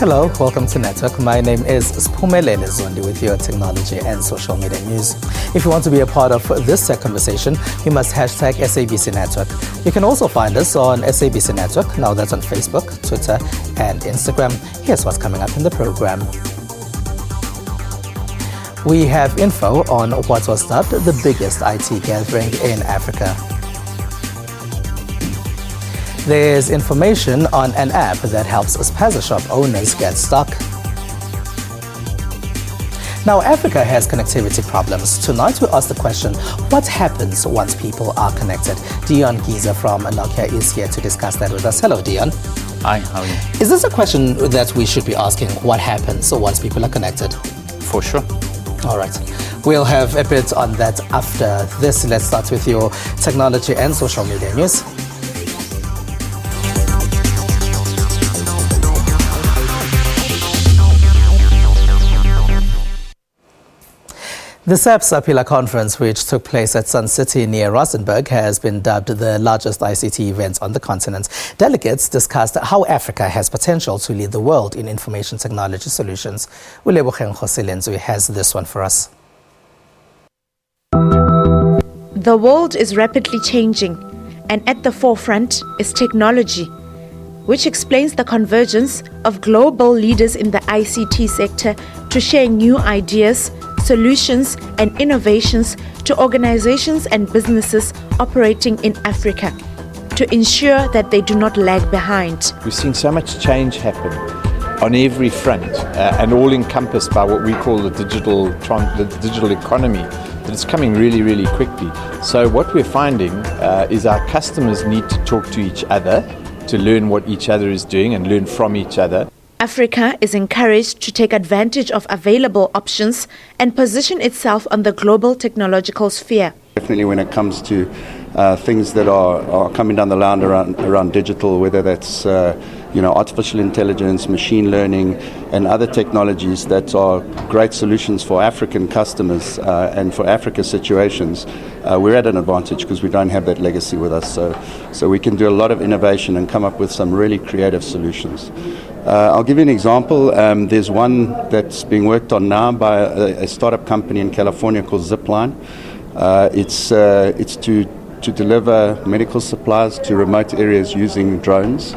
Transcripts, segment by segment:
Hello, welcome to Network. My name is Spumelele Zondi with your technology and social media news. If you want to be a part of this conversation, you must hashtag SABC Network. You can also find us on SABC Network. Now that's on Facebook, Twitter, and Instagram. Here's what's coming up in the program. We have info on what was dubbed the biggest IT gathering in Africa. There's information on an app that helps spaza shop owners get stuck. Now, Africa has connectivity problems. Tonight, we ask the question, what happens once people are connected? Dion Giza from Nokia is here to discuss that with us. Hello, Dion. Hi, how are you? Is this a question that we should be asking, what happens once people are connected? For sure. All right. We'll have a bit on that after this. Let's start with your technology and social media news. The SABC Pillar Conference, which took place at Sun City near Rustenburg, has been dubbed the largest ICT event on the continent. Delegates discussed how Africa has potential to lead the world in information technology solutions. Uleboheng Khoselenzwe has this one for us. The world is rapidly changing, and at the forefront is technology, which explains the convergence of global leaders in the ICT sector to share new ideas, solutions and innovations to organizations and businesses operating in Africa to ensure that they do not lag behind. We've seen so much change happen on every front and all encompassed by what we call the digital economy, that it's coming really, really quickly. So what we're finding is our customers need to talk to each other to learn what each other is doing and learn from each other. Africa is encouraged to take advantage of available options and position itself on the global technological sphere. Definitely when it comes to things that are coming down the line around digital, whether that's artificial intelligence, machine learning and other technologies that are great solutions for African customers and for Africa's situations, we're at an advantage because we don't have that legacy with us. So we can do a lot of innovation and come up with some really creative solutions. I'll give you an example. There's one that's being worked on now by a startup company in California called Zipline. It's to deliver medical supplies to remote areas using drones.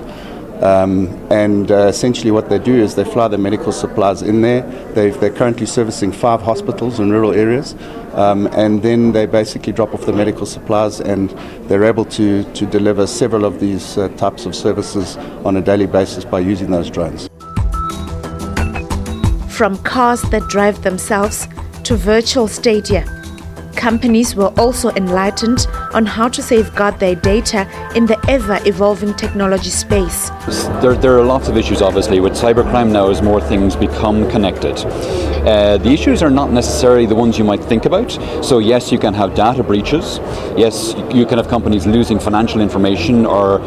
Essentially what they do is they fly the medical supplies in there. They're currently servicing 5 hospitals in rural areas. And then they basically drop off the medical supplies and they're able to deliver several of these types of services on a daily basis by using those drones. From cars that drive themselves to virtual stadia, companies were also enlightened on how to safeguard their data in the ever-evolving technology space. There are lots of issues, obviously, with cybercrime now as more things become connected. The issues are not necessarily the ones you might think about. So yes, you can have data breaches. Yes, you can have companies losing financial information or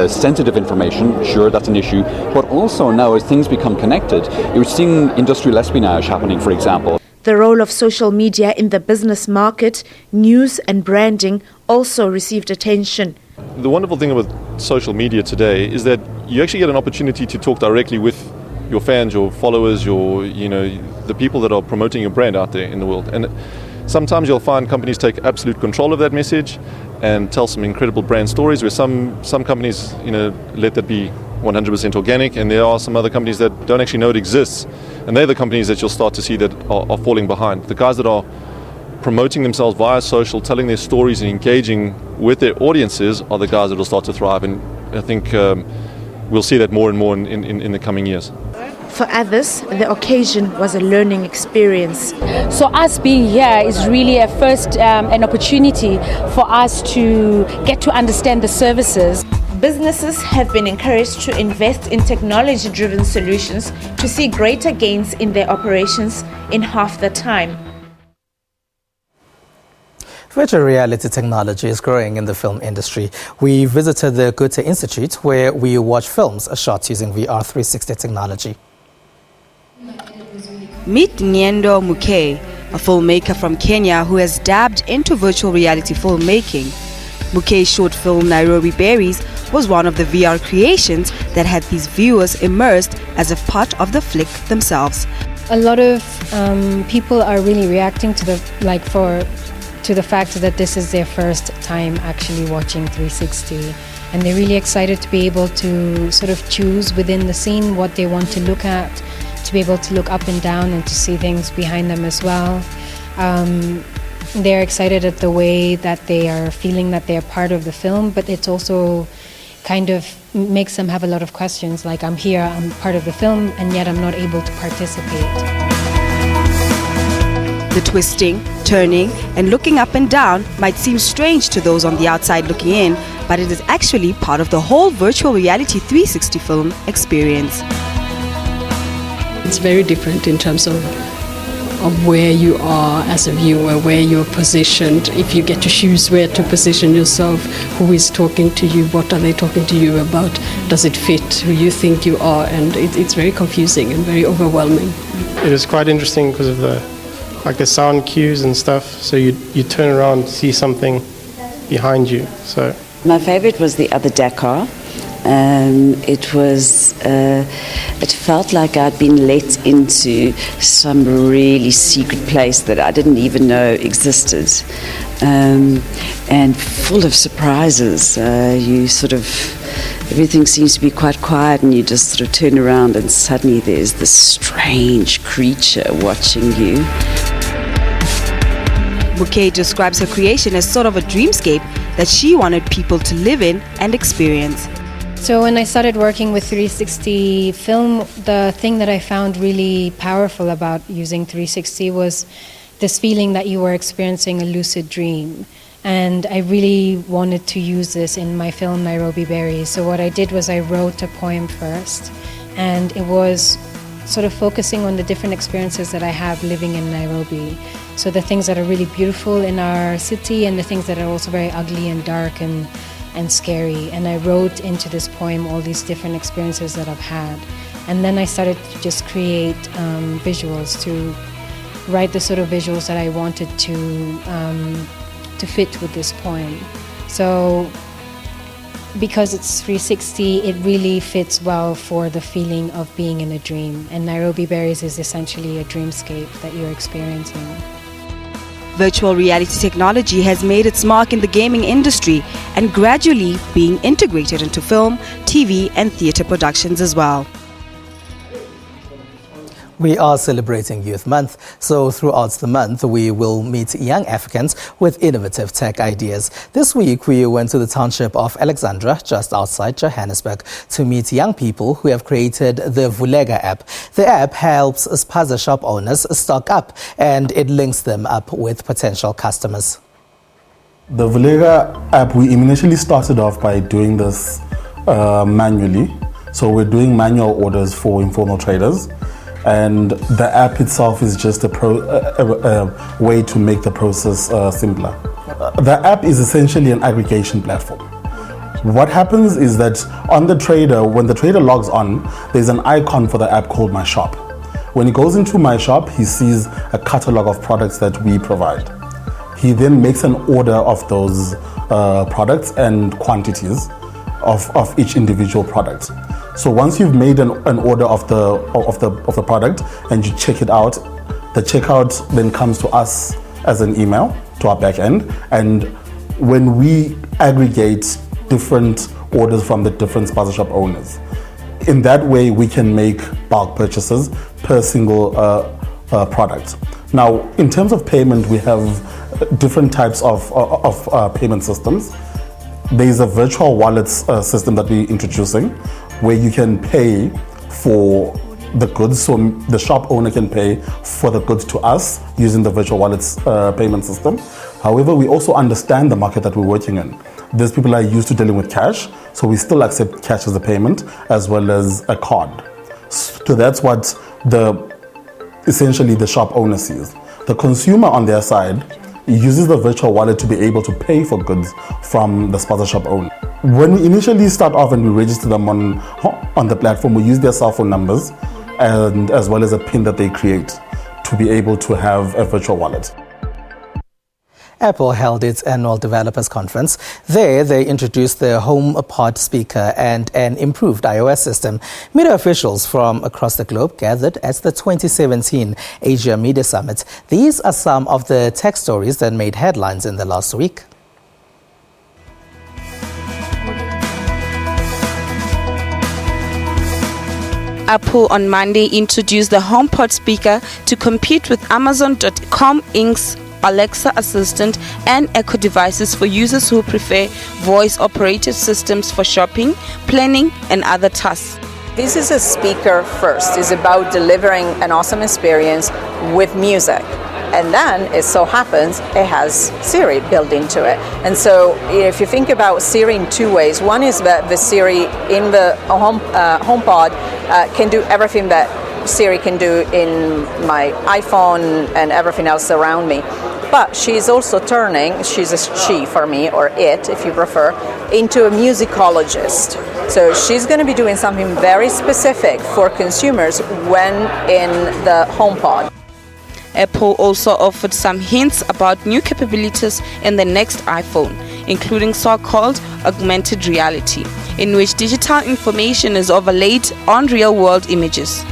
sensitive information. Sure, that's an issue. But also now, as things become connected, you're seeing industrial espionage happening, for example. The role of social media in the business market, news and branding also received attention. The wonderful thing about social media today is that you actually get an opportunity to talk directly with your fans, your followers, the people that are promoting your brand out there in the world. And sometimes you'll find companies take absolute control of that message and tell some incredible brand stories, where some companies, let that be 100% organic, and there are some other companies that don't actually know it exists. And they're the companies that you'll start to see that are falling behind. The guys that are promoting themselves via social, telling their stories and engaging with their audiences are the guys that will start to thrive. And I think we'll see that more and more in the coming years. For others, the occasion was a learning experience. So us being here is really an opportunity for us to get to understand the services. Businesses have been encouraged to invest in technology-driven solutions to see greater gains in their operations in half the time. Virtual reality technology is growing in the film industry. We visited the Goethe Institute, where we watch films shot using VR 360 technology. Meet Nyendo Muke, a filmmaker from Kenya who has dabbed into virtual reality filmmaking. Muke's short film Nairobi Berries was one of the VR creations that had these viewers immersed as if part of the flick themselves. A lot of people are really reacting to the fact that this is their first time actually watching 360, and they're really excited to be able to sort of choose within the scene what they want to look at, to be able to look up and down and to see things behind them as well. They're excited at the way that they are feeling that they're part of the film, but it's also kind of makes them have a lot of questions, like I'm here, I'm part of the film, and yet I'm not able to participate. The twisting, turning, and looking up and down might seem strange to those on the outside looking in, but it is actually part of the whole virtual reality 360 film experience. It's very different in terms of where you are as a viewer, where you're positioned, if you get to choose where to position yourself, who is talking to you, what are they talking to you about, does it fit who you think you are, and it's very confusing and very overwhelming. It was quite interesting because of the sound cues and stuff, so you turn around, see something behind you. So my favorite was the other Dakar. It felt like I'd been let into some really secret place that I didn't even know existed, and full of surprises. Everything seems to be quite quiet, and you just sort of turn around and suddenly there's this strange creature watching you. Bouquet describes her creation as sort of a dreamscape that she wanted people to live in and experience. So when I started working with 360 film, the thing that I found really powerful about using 360 was this feeling that you were experiencing a lucid dream. And I really wanted to use this in my film Nairobi Berries. So what I did was I wrote a poem first, and it was sort of focusing on the different experiences that I have living in Nairobi. So the things that are really beautiful in our city and the things that are also very ugly and dark and scary. And I wrote into this poem all these different experiences that I've had. And then I started to just create visuals, to write the sort of visuals that I wanted to fit with this poem. So because it's 360, it really fits well for the feeling of being in a dream. And Nairobi Berries is essentially a dreamscape that you're experiencing. Virtual reality technology has made its mark in the gaming industry and gradually being integrated into film, TV, and theatre productions as well. We are celebrating Youth Month, so throughout the month we will meet young Africans with innovative tech ideas. This week we went to the township of Alexandra, just outside Johannesburg, to meet young people who have created the Vulega app. The app helps spaza shop owners stock up, and it links them up with potential customers. The Vulega app, we initially started off by doing this manually. So we're doing manual orders for informal traders. And the app itself is just a way to make the process simpler. The app is essentially an aggregation platform. What happens is that on the trader, when the trader logs on, there's an icon for the app called My Shop. When he goes into My Shop, he sees a catalog of products that we provide. He then makes an order of those products and quantities of each individual product. So once you've made an order of the product and you check it out, the checkout then comes to us as an email to our back end. And when we aggregate different orders from the different spaza shop owners, in that way we can make bulk purchases per single product. Now, in terms of payment, we have different types of payment systems. There's a virtual wallets system that we're introducing, where you can pay for the goods. So the shop owner can pay for the goods to us using the virtual wallets payment system. However, we also understand the market that we're working in. There's people that are used to dealing with cash, so we still accept cash as a payment as well as a card. So that's what essentially the shop owner sees. The consumer on their side uses the virtual wallet to be able to pay for goods from the spaza shop owner. When we initially start off and we register them on the platform, we use their cell phone numbers and as well as a PIN that they create to be able to have a virtual wallet. Apple held its annual developers conference. There, they introduced the HomePod speaker and an improved iOS system. Media officials from across the globe gathered at the 2017 Asia Media Summit. These are some of the tech stories that made headlines in the last week. Apple on Monday introduced the HomePod speaker to compete with Amazon.com Inc.'s Alexa Assistant and Echo devices for users who prefer voice-operated systems for shopping, planning, and other tasks. This is a speaker first. It's about delivering an awesome experience with music. And then it so happens it has Siri built into it. And so if you think about Siri in two ways, one is that the Siri in the HomePod can do everything that Siri can do in my iPhone and everything else around me. But she's also turning, she's a she for me, or it if you prefer, into a musicologist. So she's going to be doing something very specific for consumers when in the HomePod. Apple also offered some hints about new capabilities in the next iPhone, including so-called augmented reality, in which digital information is overlaid on real-world images.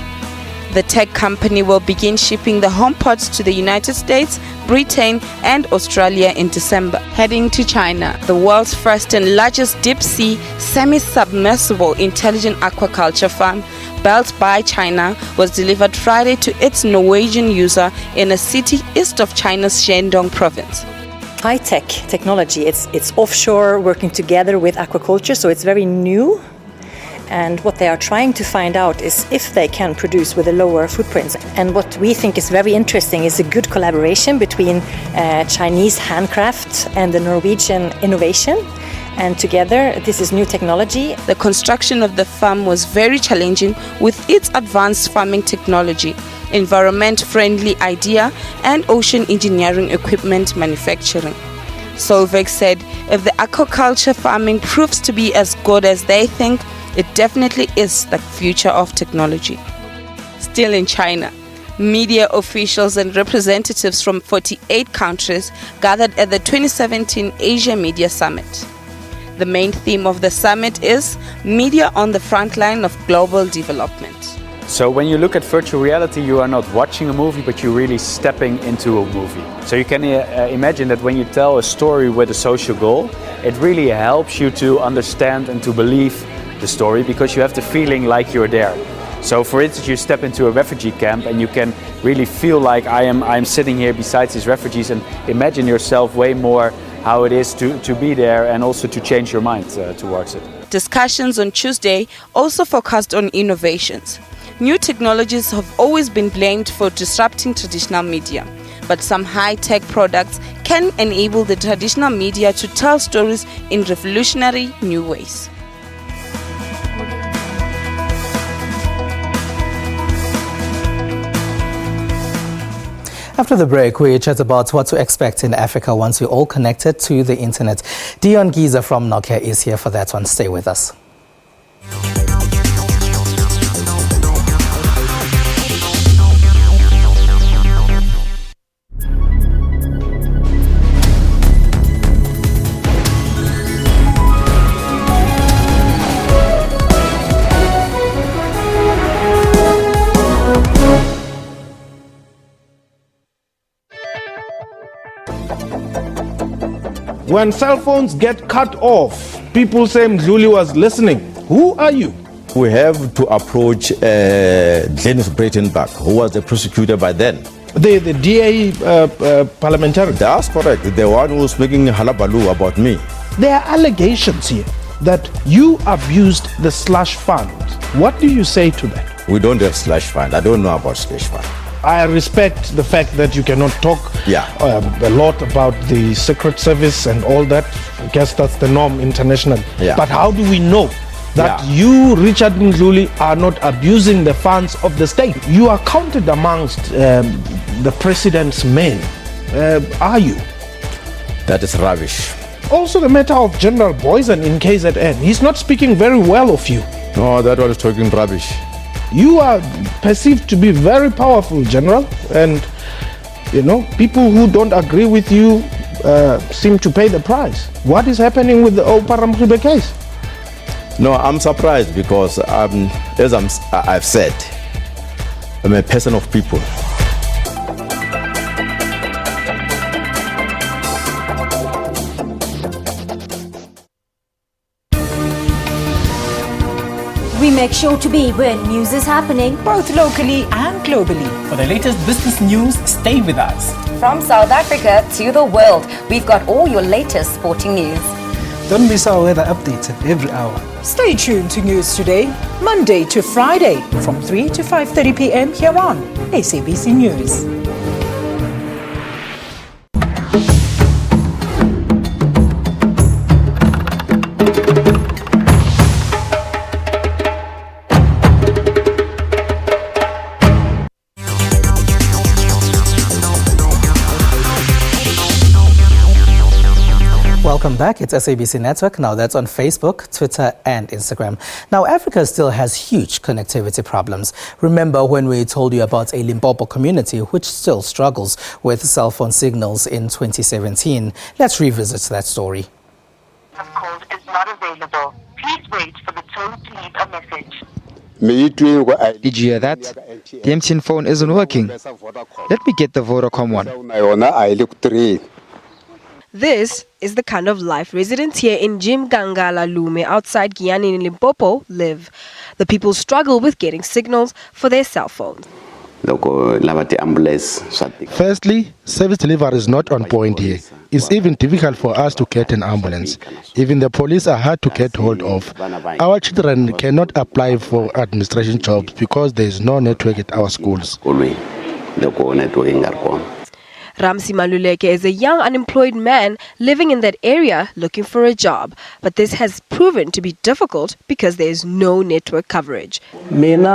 The tech company will begin shipping the HomePods to the United States, Britain, and Australia in December. Heading to China, the world's first and largest deep-sea, semi-submersible intelligent aquaculture farm, built by China, was delivered Friday to its Norwegian user in a city east of China's Shandong province. High-tech technology, it's offshore, working together with aquaculture, so it's very new. And what they are trying to find out is if they can produce with a lower footprint. And what we think is very interesting is a good collaboration between Chinese handcraft and the Norwegian innovation. And together, this is new technology. The construction of the farm was very challenging with its advanced farming technology, environment-friendly idea, and ocean engineering equipment manufacturing. Solveig said if the aquaculture farming proves to be as good as they think, it definitely is the future of technology. Still in China, media officials and representatives from 48 countries gathered at the 2017 Asia Media Summit. The main theme of the summit is media on the front line of global development. So when you look at virtual reality, you are not watching a movie, but you're really stepping into a movie. So you can imagine that when you tell a story with a social goal, it really helps you to understand and to believe the story, because you have the feeling like you're there. So for instance, you step into a refugee camp and you can really feel like I'm sitting here beside these refugees and imagine yourself way more how it is to be there, and also to change your mind towards it. Discussions on Tuesday also focused on innovations. New technologies have always been blamed for disrupting traditional media, but some high-tech products can enable the traditional media to tell stories in revolutionary new ways. After the break, we chat about what to expect in Africa once we're all connected to the internet. Dion Giza from Nokia is here for that one. Stay with us. When cell phones get cut off, people say Mdluli was listening. Who are you? We have to approach Dennis Breitenbach, who was the prosecutor by then. The DA parliamentarian? That's correct. The one who was making halabaloo about me. There are allegations here that you abused the slush fund. What do you say to that? We don't have slush fund. I don't know about slush fund. I respect the fact that you cannot talk a lot about the Secret Service and all that. I guess that's the norm internationally. Yeah. But how do we know that you, Richard Mdluli, are not abusing the funds of the state? You are counted amongst the president's men. Are you? That is rubbish. Also the matter of General Boysen in KZN. He's not speaking very well of you. No, that one is talking rubbish. You are perceived to be very powerful, General, and you know, people who don't agree with you seem to pay the price. What is happening with the Oparamribe case? No, I'm surprised because, as I've said, I'm a person of people. We make sure to be where news is happening, both locally and globally. For the latest business news, stay with us. From South Africa to the world, we've got all your latest sporting news. Don't miss our weather updates every hour. Stay tuned to News Today, Monday to Friday, from 3 to 5:30 p.m. here on SABC News. Welcome back. It's SABC Network. Now that's on Facebook, Twitter and Instagram. Now Africa still has huge connectivity problems. Remember when we told you about a Limpopo community which still struggles with cell phone signals in 2017? Let's revisit that story. Code is not available. Please wait for the tone to leave a message. Did you hear that? The MTN phone isn't working. Let me get the Vodacom one. This is the kind of life residents here in Jimgangala Lume outside Giyani in Limpopo live. The people struggle with getting signals for their cell phones. Firstly, service delivery is not on point here. It's even difficult for us to get an ambulance. Even the police are hard to get hold of. Our children cannot apply for administration jobs because there is no network at our schools. Ramsi Maluleke is a young unemployed man living in that area looking for a job. But this has proven to be difficult because there is no network coverage. I went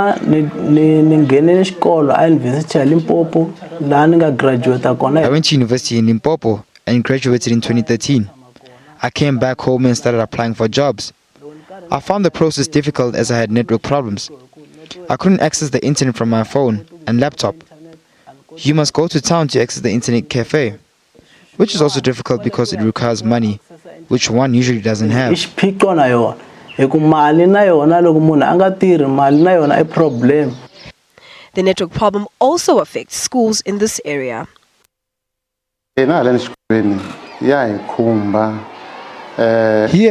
to university in Limpopo and graduated in 2013. I came back home and started applying for jobs. I found the process difficult as I had network problems. I couldn't access the internet from my phone and laptop. You must go to town to access the internet cafe, which is also difficult because it requires money, which one usually doesn't have. The network problem also affects schools in this area. Here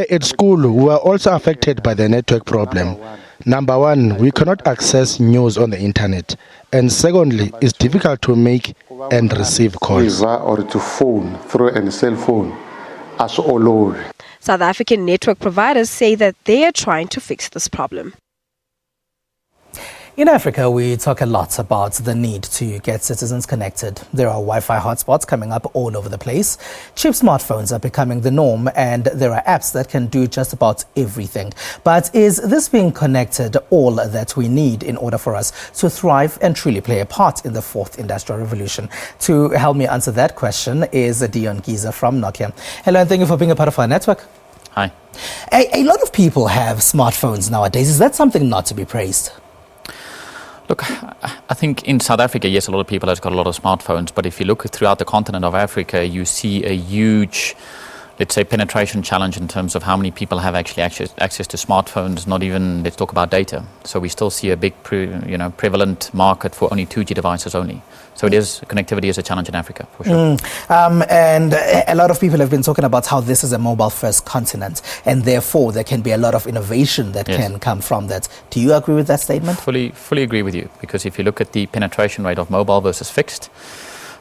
at school, we are also affected by the network problem. Number one, we cannot access news on the internet. And secondly, it's difficult to make and receive calls. Or to phone through a cell phone as all over. South African network providers say that they are trying to fix this problem. In Africa, we talk a lot about the need to get citizens connected. There are Wi-Fi hotspots coming up all over the place. Cheap smartphones are becoming the norm, and there are apps that can do just about everything. But is this being connected all that we need in order for us to thrive and truly play a part in the fourth industrial revolution? To help me answer that question is Dion Giza from Nokia. Hello, and thank you for being a part of our network. Hi. A lot of people have smartphones nowadays. Is that something not to be praised? Look, I think in South Africa, yes, a lot of people have got a lot of smartphones, but if you look throughout the continent of Africa, you see a huge, let's say, penetration challenge in terms of how many people have actually access to smartphones, not even, let's talk about data. So we still see a big, prevalent market for only 2G devices only. So connectivity is a challenge in Africa, for sure. And a lot of people have been talking about how this is a mobile-first continent, and therefore there can be a lot of innovation that can come from that. Do you agree with that statement? Fully agree with you, because if you look at the penetration rate of mobile versus fixed,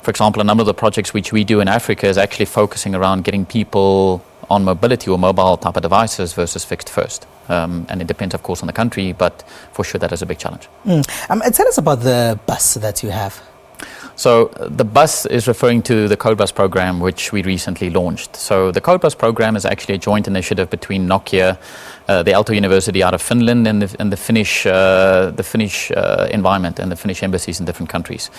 for example, a number of the projects which we do in Africa is actually focusing around getting people on mobility or mobile type of devices versus fixed first. And it depends, of course, on the country, but for sure that is a big challenge. Tell us about the bus that you have. So the bus is referring to the CodeBus program, which we recently launched. So the CodeBus program is actually a joint initiative between Nokia, the Aalto University out of Finland, and the Finnish environment and the Finnish embassies in different countries.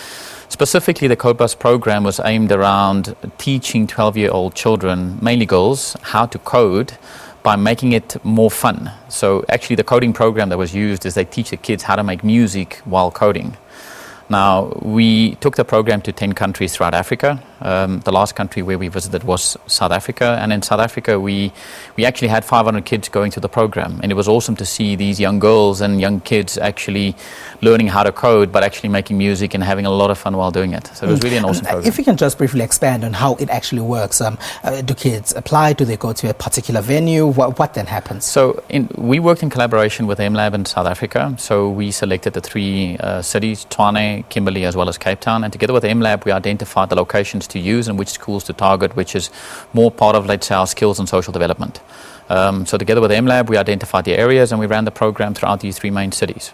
Specifically, the CodeBus program was aimed around teaching 12-year-old children, mainly girls, how to code by making it more fun. So actually the coding program that was used is they teach the kids how to make music while coding. Now, we took the program to 10 countries throughout Africa, The last country where we visited was South Africa, and in South Africa we actually had 500 kids going through the program, and it was awesome to see these young girls and young kids actually learning how to code, but actually making music and having a lot of fun while doing it. So it was really an awesome program. If you can just briefly expand on how it actually works, do kids apply? Do they go to a particular venue? What then happens? So we worked in collaboration with MLab in South Africa. So we selected the three cities, Tshwane, Kimberley, as well as Cape Town. And together with MLab, we identified the locations to use and which schools to target, which is more part of, let's say, our skills and social development. So together with MLab, we identified the areas and we ran the program throughout these three main cities.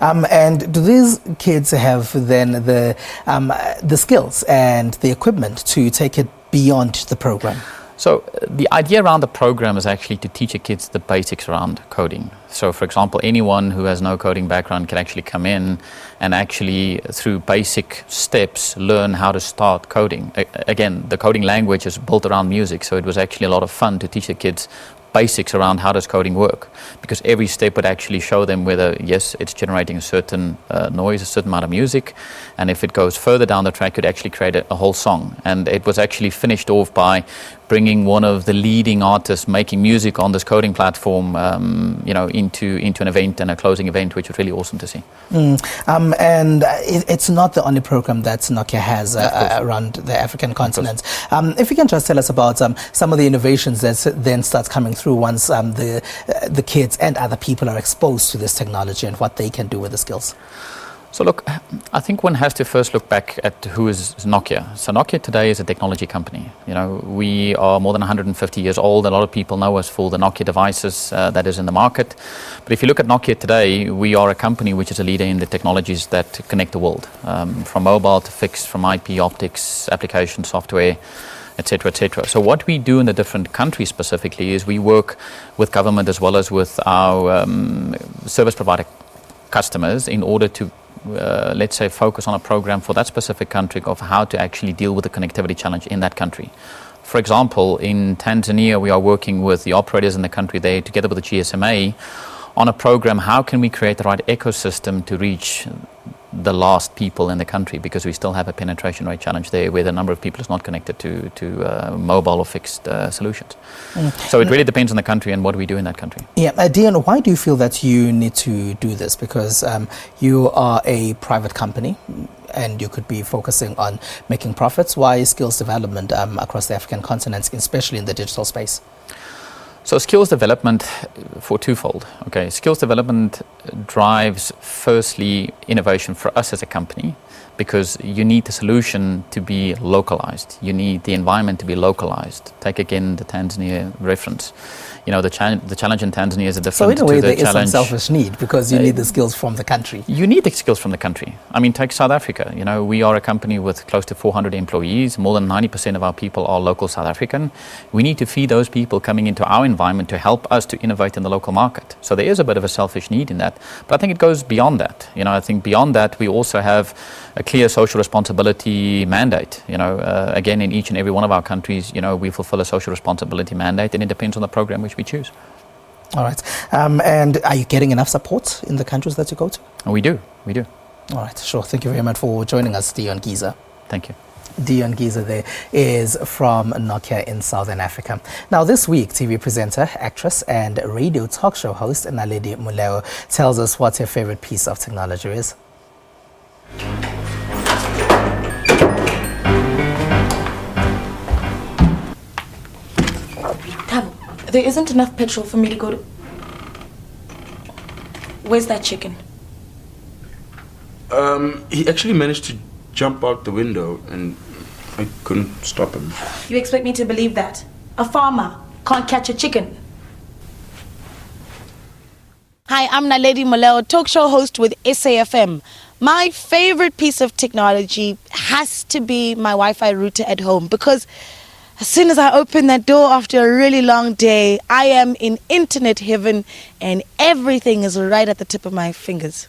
And do these kids have then the skills and the equipment to take it beyond the program? So the idea around the program is actually to teach the kids the basics around coding. So for example, anyone who has no coding background can actually come in and actually through basic steps learn how to start coding. Again, the coding language is built around music, so it was actually a lot of fun to teach the kids basics around how does coding work, because every step would actually show them whether, yes, it's generating a certain noise, a certain amount of music, and if it goes further down the track, it actually create a whole song. And it was actually finished off by bringing one of the leading artists making music on this coding platform, into an event and a closing event, which was really awesome to see. And it's not the only program that Nokia has around the African continent. If you can just tell us about some of the innovations that then starts coming through once the kids and other people are exposed to this technology and what they can do with the skills. So look, I think one has to first look back at who is Nokia. So Nokia today is a technology company. We are more than 150 years old. A lot of people know us for the Nokia devices that is in the market. But if you look at Nokia today, we are a company which is a leader in the technologies that connect the world, from mobile to fixed, from IP, optics, application, software, etc., etc. So what we do in the different countries specifically is we work with government as well as with our service provider customers in order to let's say focus on a program for that specific country of how to actually deal with the connectivity challenge in that country. For example, in Tanzania, we are working with the operators in the country there together with the GSMA on a program, how can we create the right ecosystem to reach the last people in the country, because we still have a penetration rate challenge there where the number of people is not connected to mobile or fixed solutions. So it really depends on the country and what we do in that country. Yeah, Dion, why do you feel that you need to do this? Because you are a private company and you could be focusing on making profits. Why skills development across the African continent, especially in the digital space? So skills development for twofold. Okay, skills development drives firstly innovation for us as a company, because you need the solution to be localized. You need the environment to be localized. Take again the Tanzania reference. The challenge in Tanzania is a different. So in a way, there is some selfish need, because you need the skills from the country. You need the skills from the country. I mean, take South Africa. We are a company with close to 400 employees. More than 90% of our people are local South African. We need to feed those people coming into our environment to help us to innovate in the local market. So there is a bit of a selfish need in that. But I think it goes beyond that. I think beyond that, we also have a clear social responsibility mandate. Again, in each and every one of our countries, we fulfill a social responsibility mandate, and it depends on the program which we choose. All right. And are you getting enough support in the countries that you go to? We do. All right, sure. Thank you very much for joining us, Dion Giza. Thank you. Dion Giza there is from Nokia in Southern Africa. Now this week, TV presenter, actress and radio talk show host Naledi Muleo tells us what her favorite piece of technology is. There isn't enough petrol for me to go to... Where's that chicken? He actually managed to jump out the window and I couldn't stop him. You expect me to believe that? A farmer can't catch a chicken? Hi, I'm Naledi Muleo, talk show host with SAFM. My favorite piece of technology has to be my Wi-Fi router at home, because as soon as I open that door after a really long day, I am in internet heaven and everything is right at the tip of my fingers.